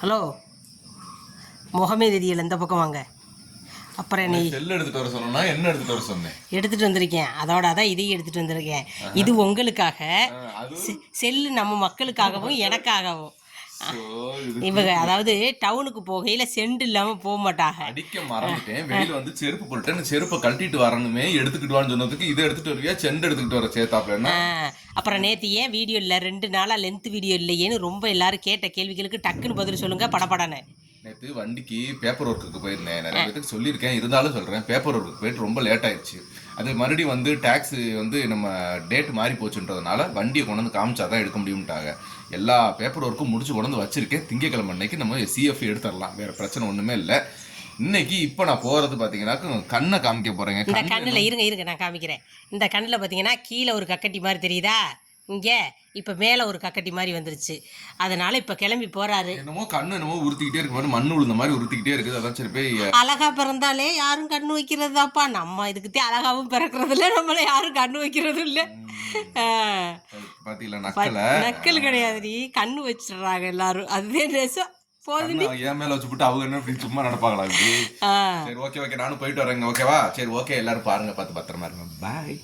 Hello, முகமே தெரியல, இந்த பக்கம் வாங்க. அப்புறம் நீ செல் எடுத்துட்டு வர சொன்னா என்ன எடுத்துட்டு வர சொன்னேன்? எடுத்துட்டு வந்திருக்கேன். அதோட அதான் இதையும் எடுத்துட்டு வந்திருக்கேன். இது உங்களுக்காக, செல்லு நம்ம மக்களுக்காகவும் எனக்காகவும். இவங்க அதாவது டவுனுக்கு போகையில சென்ட் இல்லாம போக மாட்டாங்க. அடிக்க மறந்துட்டேன், வெளியில வந்து செருப்பு போட்டுட்டேன், செருப்பை கழட்டிட்டு வரணுமே, எடுத்துக்கிட்டு வான்னு சொன்னதுக்கு இதை எடுத்துட்டு வருவியா, செண்டு எடுத்துக்கிட்டு வர சேர்த்தாப்ல. அப்புறம் நேற்று ஏன் வீடியோ இல்லை, 2 நாளா லென்த் வீடியோ இல்லையேன்னு ரொம்ப எல்லாரும் கேட்ட கேள்விகளுக்கு டக்குன்னு பதில் சொல்லுங்க படப்படன்னு. நேற்று வண்டிக்கு பேப்பர் ஒர்க்குக்கு போயிருந்தேன். நிறைய பேருக்கு சொல்லியிருக்கேன், இருந்தாலும் சொல்கிறேன். பேப்பர் ஒர்க்குக்கு போயிட்டு ரொம்ப லேட் ஆயிடுச்சு. அது மறுபடியும் வந்து டேக்ஸ் வந்து நம்ம டேட் மாறி போச்சுன்றதுனால வண்டியை கொண்டு வந்து காமிச்சாதான் எடுக்க முடியும்ட்டாங்க. எல்லா பேப்பர் ஒர்க்கும் முடிச்சு கொண்டு வந்து வச்சிருக்கேன். திங்கக்கிழமை அன்னைக்கு நம்ம சிஎஃப் எடுத்துடலாம், வேற பிரச்சனை ஒன்றுமே இல்லை. இன்னைக்கு இப்போ நான் போகிறது பார்த்தீங்கன்னா கண்ணை காமிக்க போகிறேங்க. இந்த கண்ணில் இருங்க நான் காமிக்கிறேன். இந்த கண்ணில் பார்த்தீங்கன்னா கீழே ஒரு கக்கட்டி மாதிரி தெரியுதா, இங்கே இப்போ மேலே ஒரு கக்கட்டி மாதிரி வந்துருச்சு. அதனால இப்போ கிளம்பி போறாரு. என்னமோ கண்ணு என்னமோ உறுத்திக்கிட்டே இருக்கு மாதிரி, மண்ணு உழுந்த மாதிரி உறுத்திக்கிட்டே இருக்குது. அதான் சரி போய். அழகா பிறந்தாலே யாரும் கண்ணு வைக்கிறதாப்பா, நம்ம இதுக்கு அழகாவும் பிறக்கிறது இல்லை, நம்மள யாரும் கண்ணு வைக்கிறது இல்லை. பாத்தீங்களா, நக்கல் கிடையாது, நீ கண்ணு வச்சிடுறாங்க எல்லாரும், அதுவே நேசம். என் மேல வச்சு போட்டு அவங்க என்ன சும்மா நடப்பாங்களா? சரி, ஓகே, நானும் போயிட்டு வரேங்க. ஓகேவா? சரி, ஓகே, எல்லாரும் பாருங்க, பார்த்து பத்திரமா இருங்க. பாய்.